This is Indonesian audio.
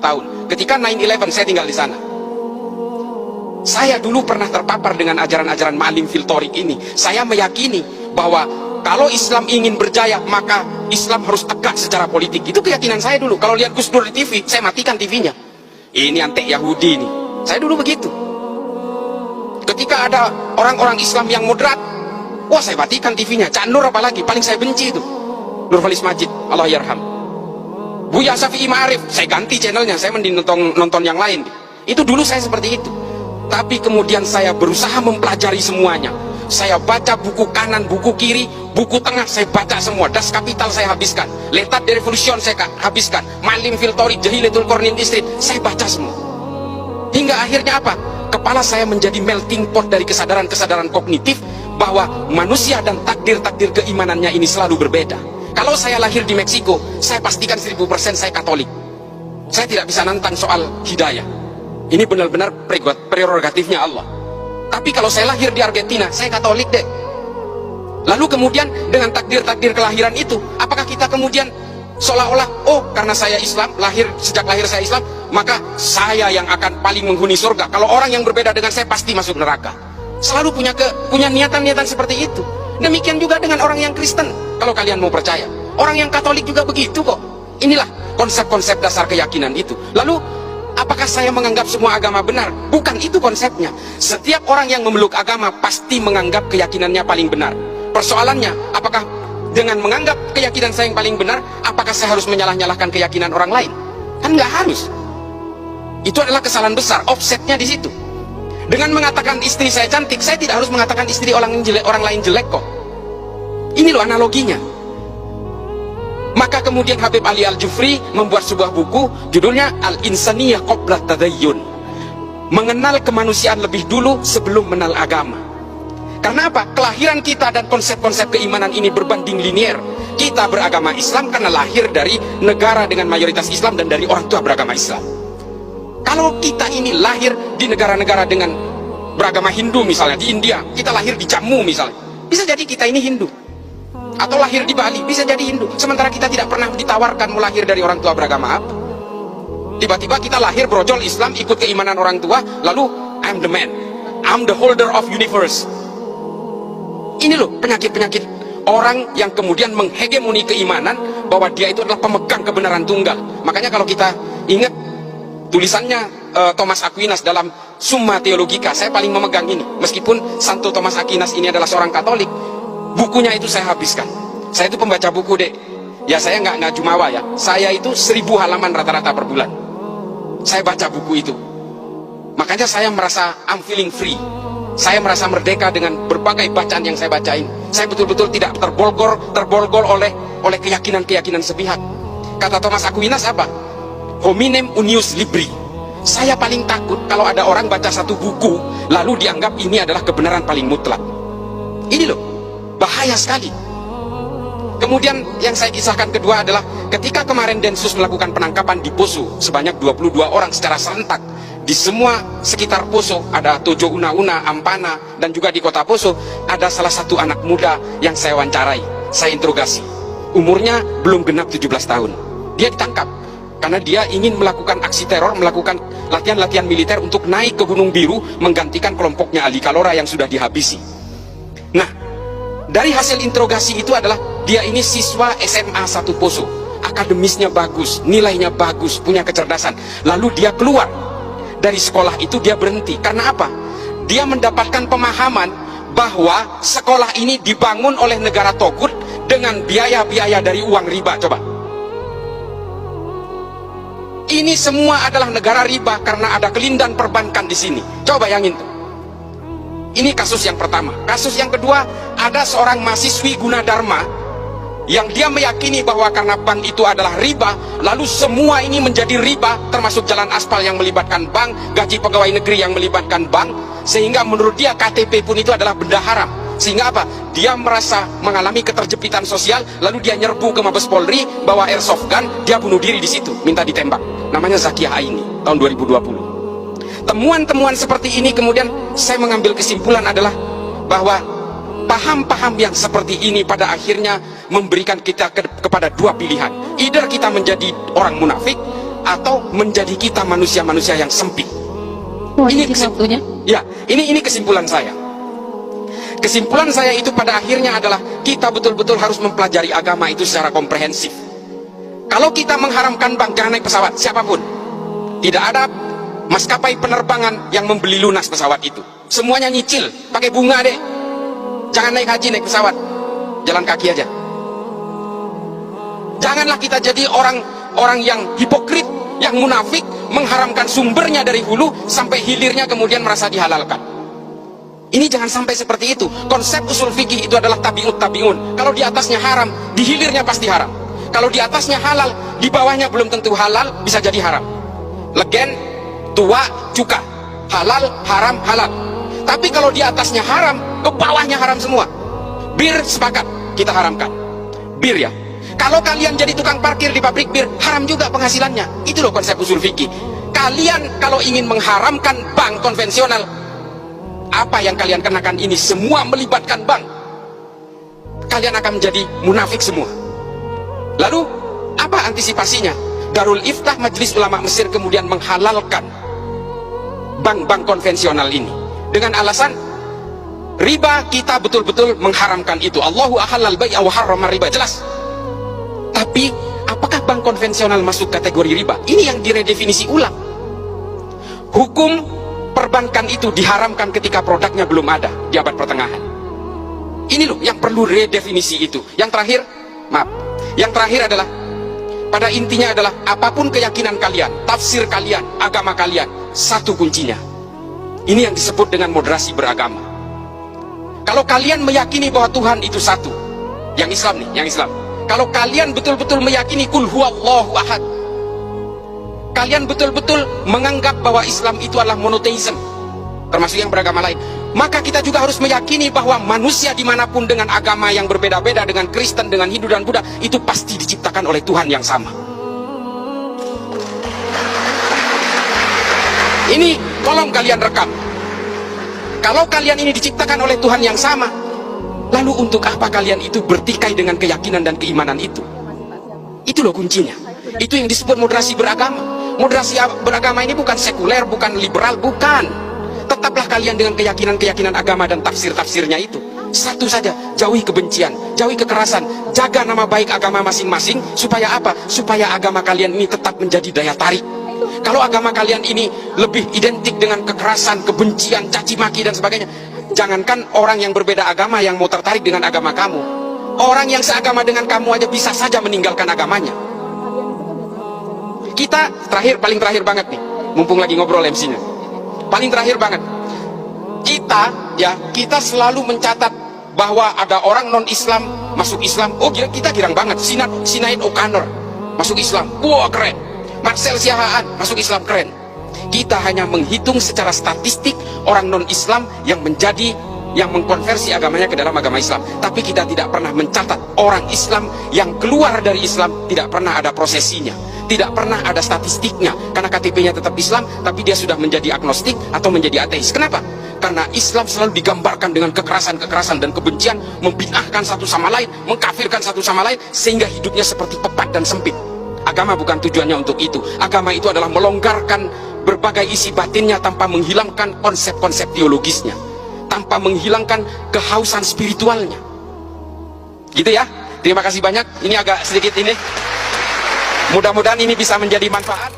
tahun. Ketika 9/11 saya tinggal di sana. Saya dulu pernah terpapar dengan ajaran-ajaran Ma'lim fil Thoriq ini. Saya meyakini bahwa kalau Islam ingin berjaya, maka Islam harus tegak secara politik. Itu keyakinan saya dulu. Kalau lihat Gus Dur di TV, saya matikan TV-nya. Ini antek Yahudi ini. Saya dulu begitu. Ketika ada orang-orang Islam yang moderat, wah saya matikan TV-nya. Cak Nur apalagi, paling saya benci itu. Nurholis Majid, Allah yarham. Buya Syafi'i Ma'arif, saya ganti channelnya. Saya mending nonton yang lain. Itu dulu saya seperti itu. Tapi kemudian saya berusaha mempelajari semuanya. Saya baca buku kanan, buku kiri, buku tengah, saya baca semua. Das Kapital saya habiskan, L'état de Révolution saya habiskan, Ma'lim fil Thoriq, Jahilatul Qarnin Istrid, saya baca semua. Hingga akhirnya apa? Kepala saya menjadi melting pot dari kesadaran-kesadaran kognitif bahwa manusia dan takdir-takdir keimanannya ini selalu berbeda. Kalau saya lahir di Meksiko, saya pastikan 1000% saya Katolik. Saya tidak bisa nantang soal hidayah. Ini benar-benar prerogatifnya Allah. Tapi kalau saya lahir di Argentina, saya Katolik deh. Lalu kemudian dengan takdir-takdir kelahiran itu, apakah kita kemudian seolah-olah, oh karena saya Islam, sejak lahir saya Islam, maka saya yang akan paling menghuni surga. Kalau orang yang berbeda dengan saya pasti masuk neraka. Selalu punya niatan-niatan seperti itu. Demikian juga dengan orang yang Kristen, kalau kalian mau percaya. Orang yang Katolik juga begitu kok. Inilah konsep-konsep dasar keyakinan itu. Lalu apakah saya menganggap semua agama benar? Bukan itu konsepnya. Setiap orang yang memeluk agama pasti menganggap keyakinannya paling benar. Persoalannya, apakah dengan menganggap keyakinan saya yang paling benar, apakah saya harus menyalah-nyalahkan keyakinan orang lain? Kan nggak harus. Itu adalah kesalahan besar, offsetnya di situ. Dengan mengatakan istri saya cantik, saya tidak harus mengatakan istri orang lain jelek kok. Ini loh analoginya. Maka kemudian Habib Ali Al-Jufri membuat sebuah buku, judulnya Al-Insaniyah Qabla Tadayyun. Mengenal kemanusiaan lebih dulu sebelum mengenal agama. Karena apa? Kelahiran kita dan konsep-konsep keimanan ini berbanding linier. Kita beragama Islam karena lahir dari negara dengan mayoritas Islam dan dari orang tua beragama Islam. Kalau kita ini lahir di negara-negara dengan beragama Hindu misalnya, di India, kita lahir di Jammu misalnya, bisa jadi kita ini Hindu. Atau lahir di Bali, bisa jadi Hindu. Sementara kita tidak pernah ditawarkan mau lahir dari orang tua beragama apa. Tiba-tiba kita lahir brojol Islam, ikut keimanan orang tua, lalu I'm the man, I'm the holder of universe. Ini loh penyakit-penyakit orang yang kemudian menghegemoni keimanan bahwa dia itu adalah pemegang kebenaran tunggal. Makanya kalau kita ingat tulisannya Thomas Aquinas dalam Summa Theologica, saya paling memegang ini. Meskipun Santo Thomas Aquinas ini adalah seorang Katolik, bukunya itu saya habiskan. Saya itu pembaca buku dek. Ya saya nggak jumawa ya. Saya itu 1000 halaman rata-rata per bulan. Saya baca buku itu. Makanya saya merasa I'm feeling free. Saya merasa merdeka dengan berbagai bacaan yang saya bacain. Saya betul-betul tidak terbolgol oleh keyakinan-keyakinan sepihak. Kata Thomas Aquinas apa? Hominem unius libri. Saya paling takut kalau ada orang baca satu buku lalu dianggap ini adalah kebenaran paling mutlak. Ini loh, bahaya sekali. Kemudian yang saya kisahkan kedua adalah ketika kemarin Densus melakukan penangkapan di Poso sebanyak 22 orang secara serentak. Di semua sekitar Poso, ada Tojo Una-Una, Ampana, dan juga di kota Poso ada salah satu anak muda yang saya wawancarai, saya interogasi. Umurnya belum genap 17 tahun. Dia ditangkap karena dia ingin melakukan aksi teror, melakukan latihan-latihan militer untuk naik ke Gunung Biru menggantikan kelompoknya Ali Kalora yang sudah dihabisi. Nah, dari hasil interogasi itu adalah dia ini siswa SMA 1 Poso, akademisnya bagus, nilainya bagus, punya kecerdasan. Lalu dia keluar dari sekolah itu, dia berhenti. Karena apa? Dia mendapatkan pemahaman bahwa sekolah ini dibangun oleh negara togut dengan biaya-biaya dari uang riba. Coba, ini semua adalah negara riba karena ada kelindan perbankan di sini. Coba bayangin tuh. Ini kasus yang pertama. Kasus yang kedua, ada seorang mahasiswi Gunadarma yang dia meyakini bahwa karena bank itu adalah riba, lalu semua ini menjadi riba, termasuk jalan aspal yang melibatkan bank, gaji pegawai negeri yang melibatkan bank, sehingga menurut dia KTP pun itu adalah benda haram. Sehingga apa? Dia merasa mengalami keterjepitan sosial, lalu dia nyerbu ke Mabes Polri, bawa airsoft gun, dia bunuh diri di situ, minta ditembak. Namanya Zakiyah Aini, tahun 2020. Temuan-temuan seperti ini kemudian saya mengambil kesimpulan adalah bahwa paham-paham yang seperti ini pada akhirnya memberikan kita kepada dua pilihan. Either kita menjadi orang munafik atau menjadi kita manusia-manusia yang sempit. Ini waktunya. Ya, ini kesimpulan saya. Kesimpulan saya itu pada akhirnya adalah kita betul-betul harus mempelajari agama itu secara komprehensif. Kalau kita mengharamkan bang, jangan naik pesawat, siapapun. Tidak ada maskapai penerbangan yang membeli lunas pesawat itu. Semuanya nyicil, pakai bunga deh. Jangan naik haji, naik pesawat, jalan kaki aja. Janganlah kita jadi orang yang hipokrit, yang munafik, mengharamkan sumbernya dari hulu sampai hilirnya kemudian merasa dihalalkan. Ini jangan sampai seperti itu. Konsep usul fikih itu adalah tabiut tabiun. Kalau di atasnya haram, di hilirnya pasti haram. Kalau di atasnya halal, di bawahnya belum tentu halal, bisa jadi haram. Legen, tua, cuka, halal, haram, halal. Tapi kalau di atasnya haram, ke bawahnya haram semua. Bir sepakat, kita haramkan. Bir ya. Kalau kalian jadi tukang parkir di pabrik bir, haram juga penghasilannya. Itu loh konsep usul fikih. Kalian kalau ingin mengharamkan bank konvensional, apa yang kalian kenakan ini semua melibatkan bank, kalian akan menjadi munafik semua. Lalu apa antisipasinya? Darul Iftah Majelis Ulama Mesir kemudian menghalalkan bank-bank konvensional ini dengan alasan riba. Kita betul-betul mengharamkan itu. Allahu ahallal bai'a wa harrama riba, jelas. Tapi apakah bank konvensional masuk kategori riba? Ini yang diredefinisi ulang. Hukum perbankan itu diharamkan ketika produknya belum ada di abad pertengahan. Ini loh yang perlu redefinisi itu. Yang terakhir, maaf, yang terakhir adalah pada intinya adalah apapun keyakinan kalian, tafsir kalian, agama kalian, satu kuncinya. Ini yang disebut dengan moderasi beragama. Kalau kalian meyakini bahwa Tuhan itu satu, yang Islam nih, yang Islam. Kalau kalian betul-betul meyakini kul huwallahu ahad, kalian betul-betul menganggap bahwa Islam itu adalah monoteisme, termasuk yang beragama lain, maka kita juga harus meyakini bahwa manusia dimanapun dengan agama yang berbeda-beda, dengan Kristen, dengan Hindu dan Buddha, itu pasti diciptakan oleh Tuhan yang sama. Ini tolong kalian rekam. Kalau kalian ini diciptakan oleh Tuhan yang sama, lalu untuk apa kalian itu bertikai dengan keyakinan dan keimanan itu? Itu loh kuncinya. Itu yang disebut moderasi beragama. Moderasi beragama ini bukan sekuler, bukan liberal, bukan. Tetaplah kalian dengan keyakinan-keyakinan agama dan tafsir-tafsirnya itu. Satu saja, jauhi kebencian, jauhi kekerasan, jaga nama baik agama masing-masing. Supaya apa? Supaya agama kalian ini tetap menjadi daya tarik. Kalau agama kalian ini lebih identik dengan kekerasan, kebencian, caci maki dan sebagainya, jangankan orang yang berbeda agama yang mau tertarik dengan agama kamu, orang yang seagama dengan kamu aja bisa saja meninggalkan agamanya. Kita terakhir, paling terakhir banget nih, mumpung lagi ngobrol MC-nya, paling terakhir banget, kita selalu mencatat bahwa ada orang non-Islam masuk Islam. Oh, kita girang banget. Sinead O'Connor masuk Islam, wah keren. Marcel Siahaan masuk Islam, keren. Kita hanya menghitung secara statistik orang non-Islam yang mengkonversi agamanya ke dalam agama Islam. Tapi kita tidak pernah mencatat orang Islam yang keluar dari Islam, tidak pernah ada prosesinya, tidak pernah ada statistiknya. Karena KTP-nya tetap Islam, tapi dia sudah menjadi agnostik atau menjadi ateis. Kenapa? Karena Islam selalu digambarkan dengan kekerasan-kekerasan dan kebencian, membid'ahkan satu sama lain, mengkafirkan satu sama lain, sehingga hidupnya seperti pepat dan sempit. Agama bukan tujuannya untuk itu. Agama itu adalah melonggarkan berbagai isi batinnya tanpa menghilangkan konsep-konsep teologisnya, tanpa menghilangkan kehausan spiritualnya. Gitu ya. Terima kasih banyak. Ini agak sedikit ini. Mudah-mudahan ini bisa menjadi manfaat.